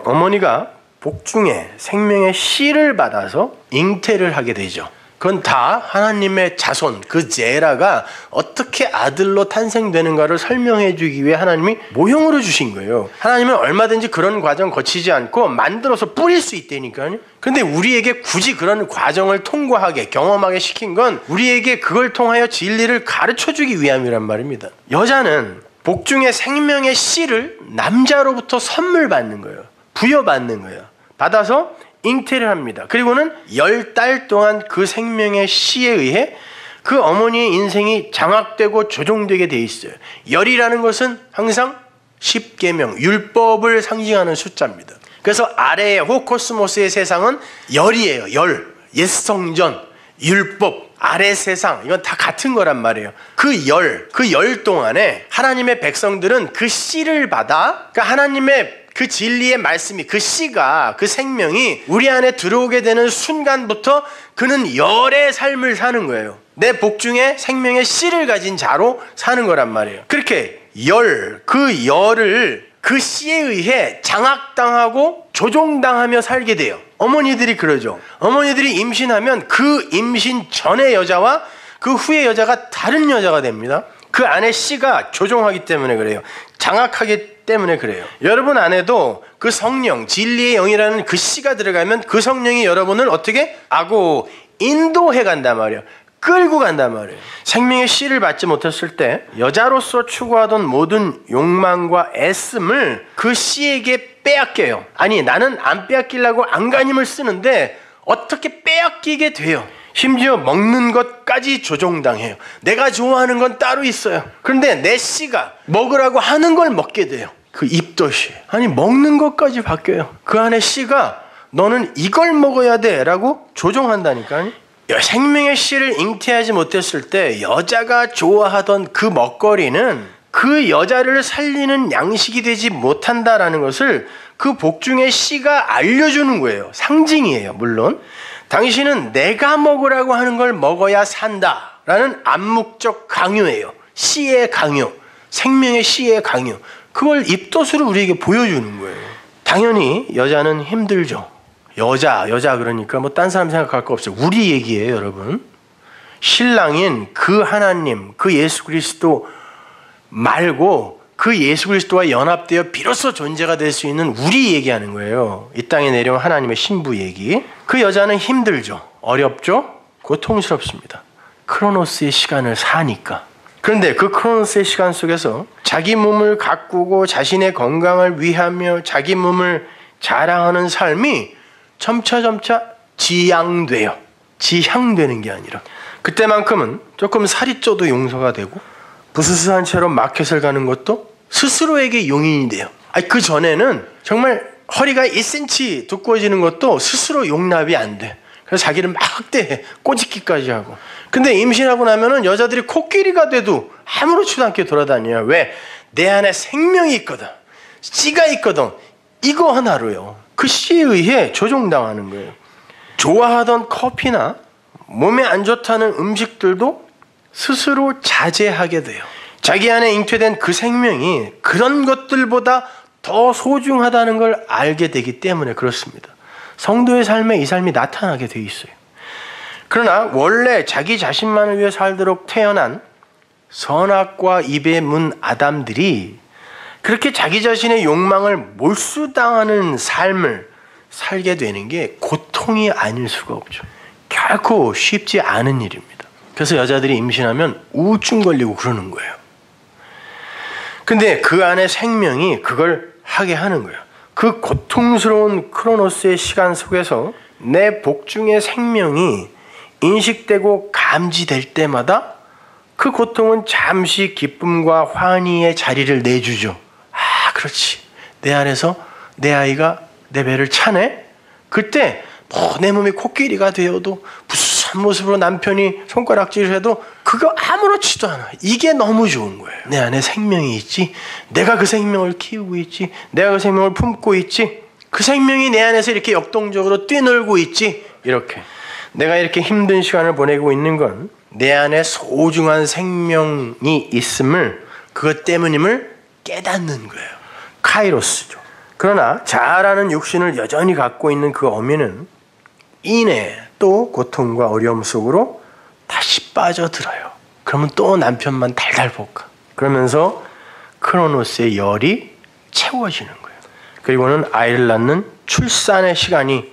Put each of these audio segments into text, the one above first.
어머니가 복중에 생명의 씨를 받아서 잉태를 하게 되죠. 그건 다 하나님의 자손, 그 제라가 어떻게 아들로 탄생되는가를 설명해 주기 위해 하나님이 모형으로 주신 거예요. 하나님은 얼마든지 그런 과정 거치지 않고 만들어서 뿌릴 수 있다니까요. 근데 우리에게 굳이 그런 과정을 통과하게, 경험하게 시킨 건 우리에게 그걸 통하여 진리를 가르쳐 주기 위함이란 말입니다. 여자는 복중에 생명의 씨를 남자로부터 선물 받는 거예요. 부여받는 거예요. 받아서 잉태를 합니다. 그리고는 10달 동안 그 생명의 씨에 의해 그 어머니의 인생이 장악되고 조종되게 돼 있어요. 열이라는 것은 항상 10계명, 율법을 상징하는 숫자입니다. 그래서 아래의 호코스모스의 세상은 열이에요. 열, 옛성전, 율법, 아래 세상, 이건 다 같은 거란 말이에요. 그 열 동안에 하나님의 백성들은 그 씨를 받아, 그러니까 하나님의 그 진리의 말씀이, 그 씨가, 그 생명이 우리 안에 들어오게 되는 순간부터 그는 열의 삶을 사는 거예요. 내 복중에 생명의 씨를 가진 자로 사는 거란 말이에요. 그렇게 그 열을 그 씨에 의해 장악당하고 조종당하며 살게 돼요. 어머니들이 그러죠. 어머니들이 임신하면 그 임신 전의 여자와 그 후의 여자가 다른 여자가 됩니다. 그 안에 씨가 조종하기 때문에 그래요. 장악하기 때문에 그래요. 여러분 안에도 그 성령, 진리의 영이라는 그 씨가 들어가면 그 성령이 여러분을 어떻게? 인도해 간단 말이에요. 끌고 간단 말이에요. 생명의 씨를 받지 못했을 때 여자로서 추구하던 모든 욕망과 애씀을 그 씨에게 빼앗겨요. 아니, 나는 안 빼앗기려고 안간힘을 쓰는데 어떻게 빼앗기게 돼요. 심지어 먹는 것까지 조종당해요. 내가 좋아하는 건 따로 있어요. 그런데 내 씨가 먹으라고 하는 걸 먹게 돼요. 그 입덧이. 아니, 먹는 것까지 바뀌어요. 그 안에 씨가 너는 이걸 먹어야 돼 라고 조종한다니까요. 생명의 씨를 잉태하지 못했을 때 여자가 좋아하던 그 먹거리는 그 여자를 살리는 양식이 되지 못한다라는 것을 그 복중의 씨가 알려주는 거예요. 상징이에요. 물론 당신은 내가 먹으라고 하는 걸 먹어야 산다라는 암묵적 강요예요. 씨의 강요, 생명의 씨의 강요. 그걸 입덧으로 우리에게 보여주는 거예요. 당연히 여자는 힘들죠. 여자 그러니까 뭐 딴 사람 생각할 거 없어요. 우리 얘기예요, 여러분. 신랑인 그 하나님, 그 예수 그리스도 말고 그 예수 그리스도와 연합되어 비로소 존재가 될 수 있는 우리 얘기하는 거예요. 이 땅에 내려온 하나님의 신부 얘기. 그 여자는 힘들죠. 어렵죠. 고통스럽습니다. 크로노스의 시간을 사니까. 그런데 그 크로노스의 시간 속에서 자기 몸을 가꾸고 자신의 건강을 위하며 자기 몸을 자랑하는 삶이 점차 지양돼요. 지향되는 게 아니라. 그때만큼은 조금 살이 쪄도 용서가 되고 부스스한 채로 마켓을 가는 것도 스스로에게 용인이 돼요. 그 전에는 정말 허리가 1cm 두꺼워지는 것도 스스로 용납이 안 돼. 그래서 자기를 막 학대해. 꼬집기까지 하고. 근데 임신하고 나면은 여자들이 코끼리가 돼도 아무렇지도 않게 돌아다녀요. 왜? 내 안에 생명이 있거든. 씨가 있거든. 이거 하나로요. 그 씨에 의해 조종당하는 거예요. 좋아하던 커피나 몸에 안 좋다는 음식들도 스스로 자제하게 돼요. 자기 안에 잉태된 그 생명이 그런 것들보다 더 소중하다는 걸 알게 되기 때문에 그렇습니다. 성도의 삶에 이 삶이 나타나게 돼 있어요. 그러나 원래 자기 자신만을 위해 살도록 태어난 선악과 입의 문 아담들이 그렇게 자기 자신의 욕망을 몰수당하는 삶을 살게 되는 게 고통이 아닐 수가 없죠. 결코 쉽지 않은 일입니다. 그래서 여자들이 임신하면 우울증 걸리고 그러는 거예요. 근데 그 안에 생명이 그걸 하게 하는 거예요. 그 고통스러운 크로노스의 시간 속에서 내 복중의 생명이 인식되고 감지될 때마다 그 고통은 잠시 기쁨과 환희의 자리를 내주죠. 그렇지. 내 안에서 내 아이가 내 배를 차네? 그때 내 몸이 코끼리가 되어도 무슨 모습으로 남편이 손가락질을 해도 그거 아무렇지도 않아. 이게 너무 좋은 거예요. 내 안에 생명이 있지. 내가 그 생명을 키우고 있지. 내가 그 생명을 품고 있지. 그 생명이 내 안에서 이렇게 역동적으로 뛰놀고 있지. 이렇게. 내가 이렇게 힘든 시간을 보내고 있는 건 내 안에 소중한 생명이 있음을, 그것 때문임을 깨닫는 거예요. 카이로스죠. 그러나 자아라는 육신을 여전히 갖고 있는 그 어미는 이내 또 고통과 어려움 속으로 다시 빠져들어요. 그러면 또 남편만 달달 볶아. 그러면서 크로노스의 열이 채워지는 거예요. 그리고는 아이를 낳는 출산의 시간이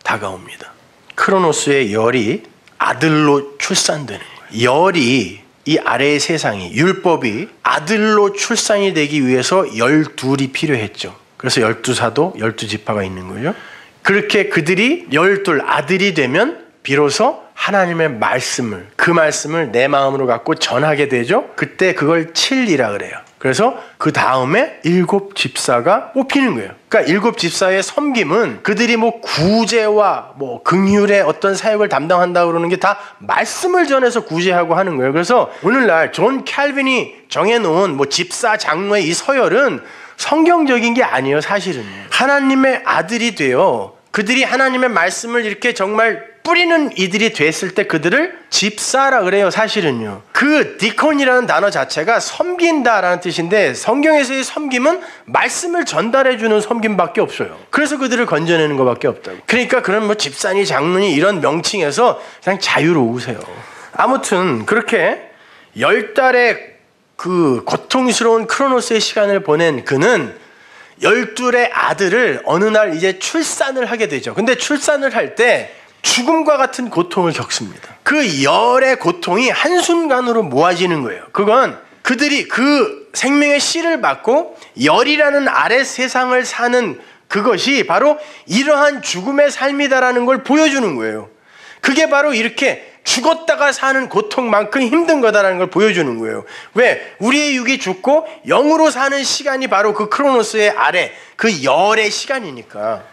다가옵니다. 크로노스의 열이 아들로 출산되는 거예요. 열이 이 아래의 세상이 율법이 아들로 출산이 되기 위해서 12이 필요했죠. 그래서 12사도 12지파가 있는 거예요. 그렇게 그들이 12 아들이 되면 비로소 하나님의 말씀을 그 말씀을 내 마음으로 갖고 전하게 되죠. 그때 그걸 7이라 그래요. 그래서 그 다음에 7 집사가 뽑히는 거예요. 그러니까 7 집사의 섬김은 그들이 뭐 구제와 뭐 긍휼의 어떤 사역을 담당한다고 그러는 게 다 말씀을 전해서 구제하고 하는 거예요. 그래서 오늘날 존 칼빈이 정해놓은 뭐 집사 장로의 이 서열은 성경적인 게 아니에요. 사실은 하나님의 아들이 되어 그들이 하나님의 말씀을 이렇게 정말 뿌리는 이들이 됐을 때 그들을 집사라 그래요. 사실은요. 그 디콘이라는 단어 자체가 섬긴다라는 뜻인데 성경에서의 섬김은 말씀을 전달해주는 섬김밖에 없어요. 그래서 그들을 건져내는 것밖에 없다고. 그러니까 그런 뭐 집사니 장로니 이런 명칭에서 그냥 자유로우세요. 아무튼 그렇게 10달의 그 고통스러운 크로노스의 시간을 보낸 그는 12의 아들을 어느 날 이제 출산을 하게 되죠. 근데 출산을 할 때 죽음과 같은 고통을 겪습니다. 그 열의 고통이 한순간으로 모아지는 거예요. 그건 그들이 그 생명의 씨를 받고 열이라는 아래 세상을 사는 그것이 바로 이러한 죽음의 삶이다라는 걸 보여주는 거예요. 그게 바로 이렇게 죽었다가 사는 고통만큼 힘든 거다라는 걸 보여주는 거예요. 왜? 우리의 육이 죽고 영으로 사는 시간이 바로 그 크로노스의 아래 그 열의 시간이니까.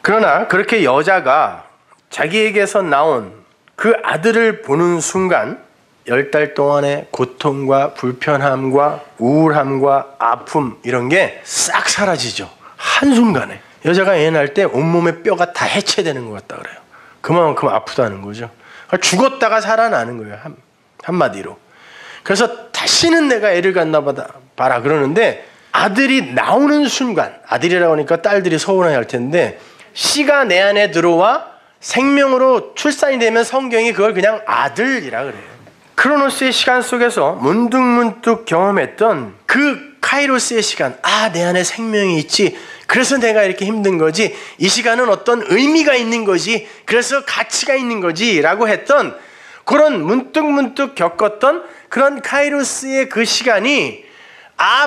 그러나 그렇게 여자가 자기에게서 나온 그 아들을 보는 순간 10달 동안의 고통과 불편함과 우울함과 아픔 이런 게 싹 사라지죠. 한순간에. 여자가 애 낳을 때 온몸의 뼈가 다 해체되는 것 같다 그래요. 그만큼 아프다는 거죠. 죽었다가 살아나는 거예요. 한마디로. 그래서 다시는 내가 애를 갖나 봐라 그러는데 아들이 나오는 순간, 아들이라고 하니까 딸들이 서운해 할 텐데 씨가 내 안에 들어와 생명으로 출산이 되면 성경이 그걸 그냥 아들이라 그래요. 크로노스의 시간 속에서 문득문득 경험했던 그 카이로스의 시간, 내 안에 생명이 있지, 그래서 내가 이렇게 힘든 거지, 이 시간은 어떤 의미가 있는 거지, 그래서 가치가 있는 거지 라고 했던 그런 문득문득 겪었던 그런 카이로스의 그 시간이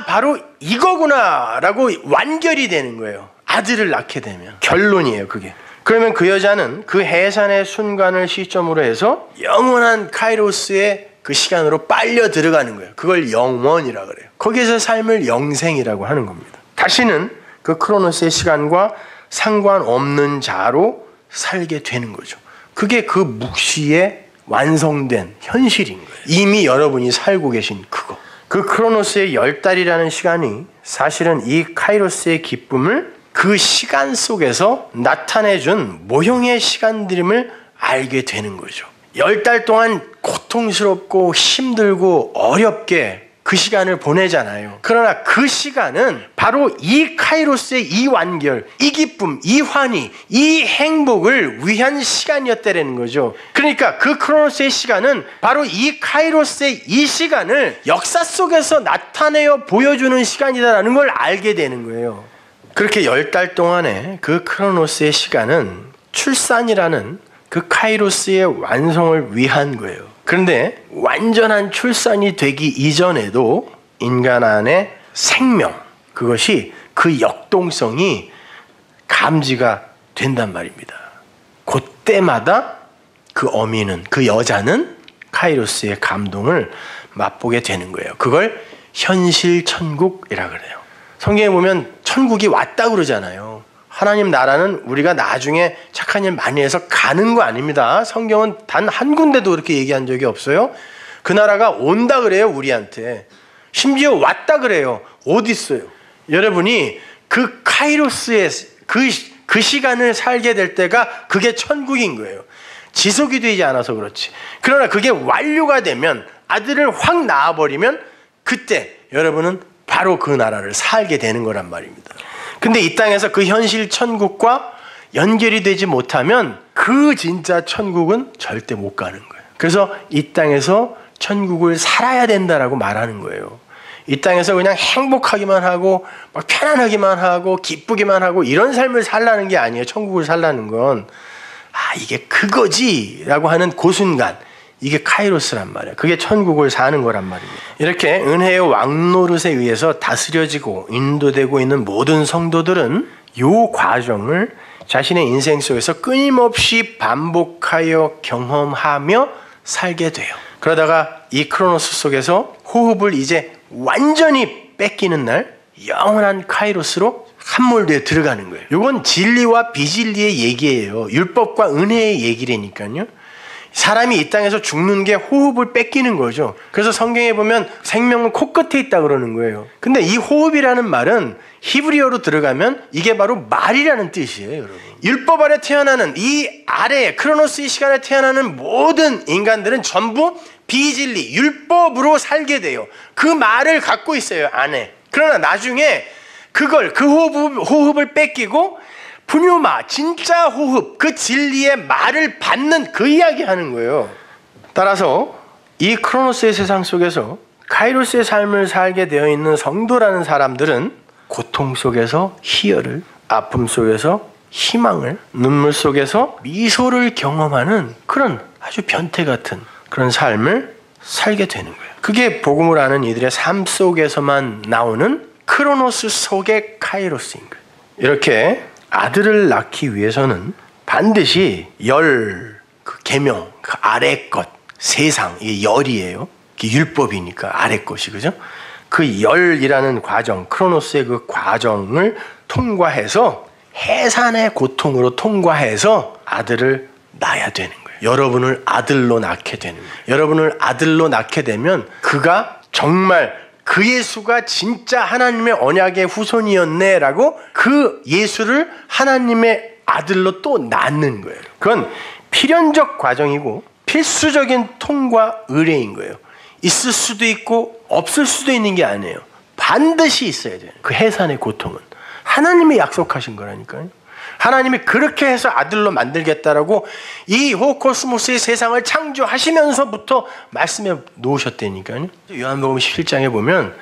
바로 이거구나 라고 완결이 되는 거예요. 아들을 낳게 되면. 결론이에요 그게. 그러면 그 여자는 그 해산의 순간을 시점으로 해서 영원한 카이로스의 그 시간으로 빨려 들어가는 거예요. 그걸 영원이라 그래요. 거기에서 삶을 영생이라고 하는 겁니다. 다시는 그 크로노스의 시간과 상관없는 자로 살게 되는 거죠. 그게 그 묵시의 완성된 현실인 거예요. 이미 여러분이 살고 계신 그거. 그 크로노스의 10달이라는 시간이 사실은 이 카이로스의 기쁨을 그 시간 속에서 나타내준 모형의 시간들임을 알게 되는 거죠. 10달 동안 고통스럽고 힘들고 어렵게 그 시간을 보내잖아요. 그러나 그 시간은 바로 이 카이로스의 이 완결, 이 기쁨, 이 환희, 이 행복을 위한 시간이었다는 거죠. 그러니까 그 크로노스의 시간은 바로 이 카이로스의 이 시간을 역사 속에서 나타내어 보여주는 시간이다라는 걸 알게 되는 거예요. 그렇게 10달 동안의 그 크로노스의 시간은 출산이라는 그 카이로스의 완성을 위한 거예요. 그런데 완전한 출산이 되기 이전에도 인간 안의 생명, 그것이 그 역동성이 감지가 된단 말입니다. 그때마다 그 어미는, 그 여자는 카이로스의 감동을 맛보게 되는 거예요. 그걸 현실 천국이라 그래요. 성경에 보면 천국이 왔다 그러잖아요. 하나님 나라는 우리가 나중에 착한 일 많이 해서 가는 거 아닙니다. 성경은 단 한 군데도 그렇게 얘기한 적이 없어요. 그 나라가 온다 그래요, 우리한테. 심지어 왔다 그래요. 어디 있어요? 여러분이 그 카이로스의 그 시간을 살게 될 때가 그게 천국인 거예요. 지속이 되지 않아서 그렇지. 그러나 그게 완료가 되면, 아들을 확 낳아버리면 그때 여러분은 바로 그 나라를 살게 되는 거란 말입니다. 근데 이 땅에서 그 현실 천국과 연결이 되지 못하면 그 진짜 천국은 절대 못 가는 거예요. 그래서 이 땅에서 천국을 살아야 된다라고 말하는 거예요. 이 땅에서 그냥 행복하기만 하고 막 편안하기만 하고 기쁘기만 하고 이런 삶을 살라는 게 아니에요. 천국을 살라는 건 이게 그거지 라고 하는 그 순간, 이게 카이로스란 말이에요. 그게 천국을 사는 거란 말입니다. 이렇게 은혜의 왕노릇에 의해서 다스려지고 인도되고 있는 모든 성도들은 이 과정을 자신의 인생 속에서 끊임없이 반복하여 경험하며 살게 돼요. 그러다가 이 크로노스 속에서 호흡을 이제 완전히 뺏기는 날 영원한 카이로스로 함몰되어 들어가는 거예요. 이건 진리와 비진리의 얘기예요. 율법과 은혜의 얘기라니까요. 사람이 이 땅에서 죽는 게 호흡을 뺏기는 거죠. 그래서 성경에 보면 생명은 코끝에 있다 그러는 거예요. 근데 이 호흡이라는 말은 히브리어로 들어가면 이게 바로 말이라는 뜻이에요, 여러분. 율법 아래 태어나는 이 아래 크로노스의 시간에 태어나는 모든 인간들은 전부 비진리, 율법으로 살게 돼요. 그 말을 갖고 있어요, 안에. 그러나 나중에 그 호흡을 뺏기고 푸뉴마, 진짜 호흡, 그 진리의 말을 받는 그 이야기 하는 거예요. 따라서 이 크로노스의 세상 속에서 카이로스의 삶을 살게 되어 있는 성도라는 사람들은 고통 속에서 희열을, 아픔 속에서 희망을, 눈물 속에서 미소를 경험하는 그런 아주 변태 같은 그런 삶을 살게 되는 거예요. 그게 복음을 아는 이들의 삶 속에서만 나오는 크로노스 속의 카이로스인 거예요. 이렇게 아들을 낳기 위해서는 반드시 그 계명, 그 아래 것, 세상, 이게 열이에요. 이게 율법이니까 아래 것이, 그죠? 그 열이라는 과정, 크로노스의 그 과정을 통과해서 해산의 고통으로 통과해서 아들을 낳아야 되는 거예요. 여러분을 아들로 낳게 되는 거예요. 여러분을 아들로 낳게 되면 그가 정말 그 예수가 진짜 하나님의 언약의 후손이었네라고 그 예수를 하나님의 아들로 또 낳는 거예요. 그건 필연적 과정이고 필수적인 통과 의례인 거예요. 있을 수도 있고 없을 수도 있는 게 아니에요. 반드시 있어야 돼요. 그 해산의 고통은 하나님이 약속하신 거라니까요. 하나님이 그렇게 해서 아들로 만들겠다라고 이 호코스모스의 세상을 창조하시면서부터 말씀해 놓으셨다니까요. 요한복음 17장에 보면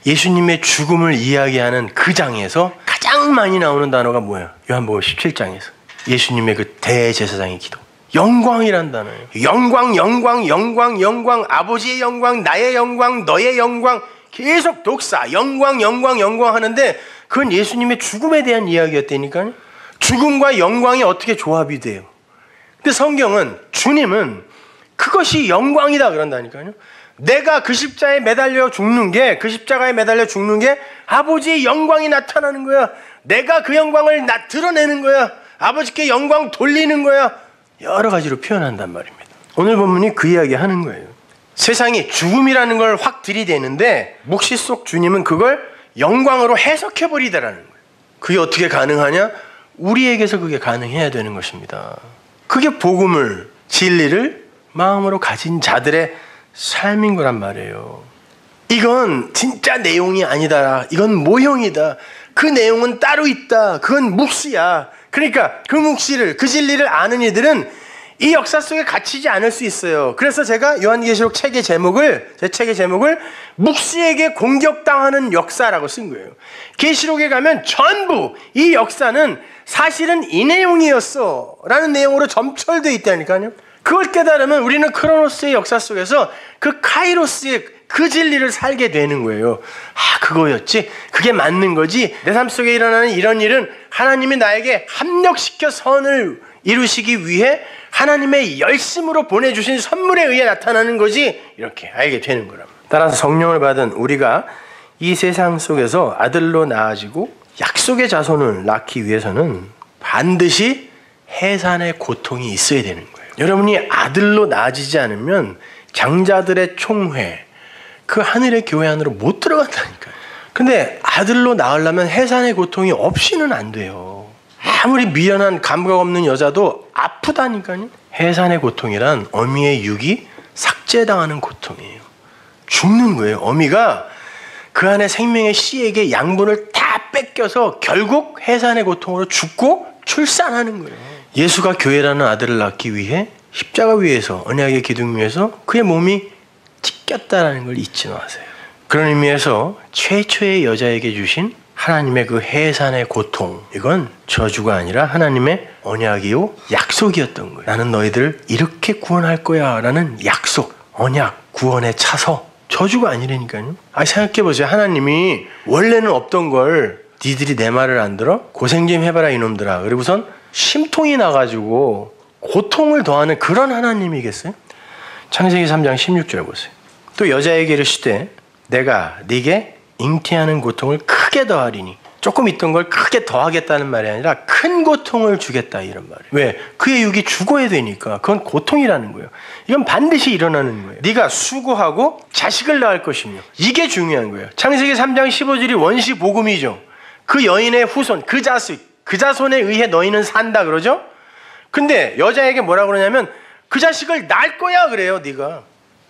예수님의 죽음을 이야기하는 그 장에서 가장 많이 나오는 단어가 뭐예요? 요한복음 17장에서 예수님의 그 대제사장의 기도, 영광이란 단어예요. 영광, 영광, 영광, 영광, 아버지의 영광, 나의 영광, 너의 영광, 계속 독사, 영광, 영광, 영광 하는데 그건 예수님의 죽음에 대한 이야기였다니까요. 죽음과 영광이 어떻게 조합이 돼요? 근데 성경은, 주님은 그것이 영광이다 그런다니까요. 내가 그 십자가에 매달려 죽는 게, 그 십자가에 매달려 죽는 게 아버지의 영광이 나타나는 거야. 내가 그 영광을 드러내는 거야. 아버지께 영광 돌리는 거야. 여러 가지로 표현한단 말입니다. 오늘 본문이 그 이야기 하는 거예요. 세상이 죽음이라는 걸 확 들이대는데 묵시 속 주님은 그걸 영광으로 해석해버리더라는 거예요. 그게 어떻게 가능하냐? 우리에게서 그게 가능해야 되는 것입니다. 그게 복음을, 진리를 마음으로 가진 자들의 삶인 거란 말이에요. 이건 진짜 내용이 아니다. 이건 모형이다. 그 내용은 따로 있다. 그건 묵시야. 그러니까 그 묵시를, 그 진리를 아는 이들은 이 역사 속에 갇히지 않을 수 있어요. 그래서 제가 요한계시록 제 책의 제목을 묵시에게 공격당하는 역사라고 쓴 거예요. 계시록에 가면 전부 이 역사는 사실은 이 내용이었어 라는 내용으로 점철되어 있다니까요. 그걸 깨달으면 우리는 크로노스의 역사 속에서 그 카이로스의 그 진리를 살게 되는 거예요. 그거였지? 그게 맞는 거지? 내 삶 속에 일어나는 이런 일은 하나님이 나에게 합력시켜 선을 이루시기 위해 하나님의 열심으로 보내주신 선물에 의해 나타나는 거지, 이렇게 알게 되는 거랍니다. 따라서 성령을 받은 우리가 이 세상 속에서 아들로 낳아지고 약속의 자손을 낳기 위해서는 반드시 해산의 고통이 있어야 되는 거예요. 여러분이 아들로 낳아지지 않으면 장자들의 총회, 그 하늘의 교회 안으로 못 들어간다니까요. 근데 아들로 낳으려면 해산의 고통이 없이는 안 돼요. 아무리 미련한 감각 없는 여자도 아프다니까요. 해산의 고통이란 어미의 육이 삭제당하는 고통이에요. 죽는 거예요. 어미가 그 안에 생명의 씨에게 양분을 다 뺏겨서 결국 해산의 고통으로 죽고 출산하는 거예요. 예수가 교회라는 아들을 낳기 위해 십자가 위에서, 언약의 기둥 위에서 그의 몸이 찢겼다는 걸 잊지 마세요. 그런 의미에서 최초의 여자에게 주신 하나님의 그 해산의 고통, 이건 저주가 아니라 하나님의 언약이요 약속이었던 거예요. 나는 너희들을 이렇게 구원할 거야 라는 약속, 언약, 구원의 차서, 저주가 아니라니까요. 생각해보세요. 하나님이 원래는 없던 걸 니들이 내 말을 안 들어? 고생 좀 해봐라 이놈들아. 그리고선 심통이 나가지고 고통을 더하는 그런 하나님이겠어요? 창세기 3장 16절 보세요. 또 여자에게 이르시되 내가 네게 잉태하는 고통을 크게 더하리니, 조금 있던 걸 크게 더하겠다는 말이 아니라 큰 고통을 주겠다 이런 말이에요. 왜? 그의 육이 죽어야 되니까. 그건 고통이라는 거예요. 이건 반드시 일어나는 거예요. 네가 수고하고 자식을 낳을 것이며, 이게 중요한 거예요. 창세기 3장 15절이 원시 복음이죠. 그 여인의 후손, 그 자손에 의해 너희는 산다 그러죠. 근데 여자에게 뭐라 그러냐면 그 자식을 낳을 거야 그래요. 네가.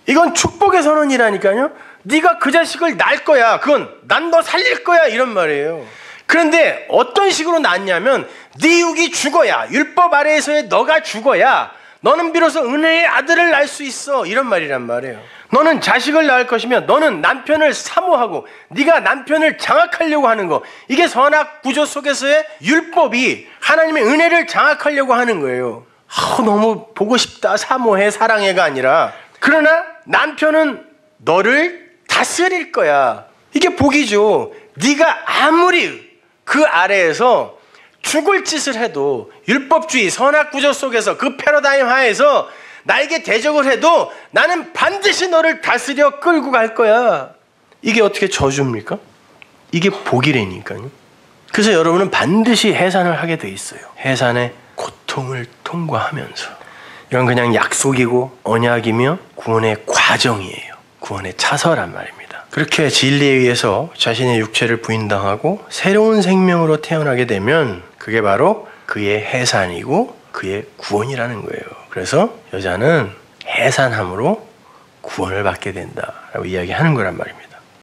이건 축복의 선언이라니까요. 네가 그 자식을 낳을 거야. 그건 난 너 살릴 거야 이런 말이에요. 그런데 어떤 식으로 낳냐면 네 육이 죽어야, 율법 아래에서의 너가 죽어야 너는 비로소 은혜의 아들을 낳을 수 있어 이런 말이란 말이에요. 너는 자식을 낳을 것이며 너는 남편을 사모하고 네가 남편을 장악하려고 하는 거, 이게 선악 구조 속에서의 율법이 하나님의 은혜를 장악하려고 하는 거예요. 너무 보고 싶다, 사모해, 사랑해가 아니라, 그러나 남편은 너를 다스릴 거야. 이게 복이죠. 네가 아무리 그 아래에서 죽을 짓을 해도, 율법주의 선악구조 속에서 그 패러다임 하에서 나에게 대적을 해도 나는 반드시 너를 다스려 끌고 갈 거야. 이게 어떻게 저주입니까? 이게 복이라니까요. 그래서 여러분은 반드시 해산을 하게 돼 있어요. 해산의 고통을 통과하면서. 이건 그냥 약속이고 언약이며 구원의 과정이에요. 구원의 차서란 말입니다. 그렇게 진리에 의해서 자신의 육체를 부인당하고 새로운 생명으로 태어나게 되면 그게 바로 그의 해산이고 그의 구원이라는 거예요. 그래서 여자는 해산함으로 구원을 받게 된다라고 이야기하는 거란 말입니다.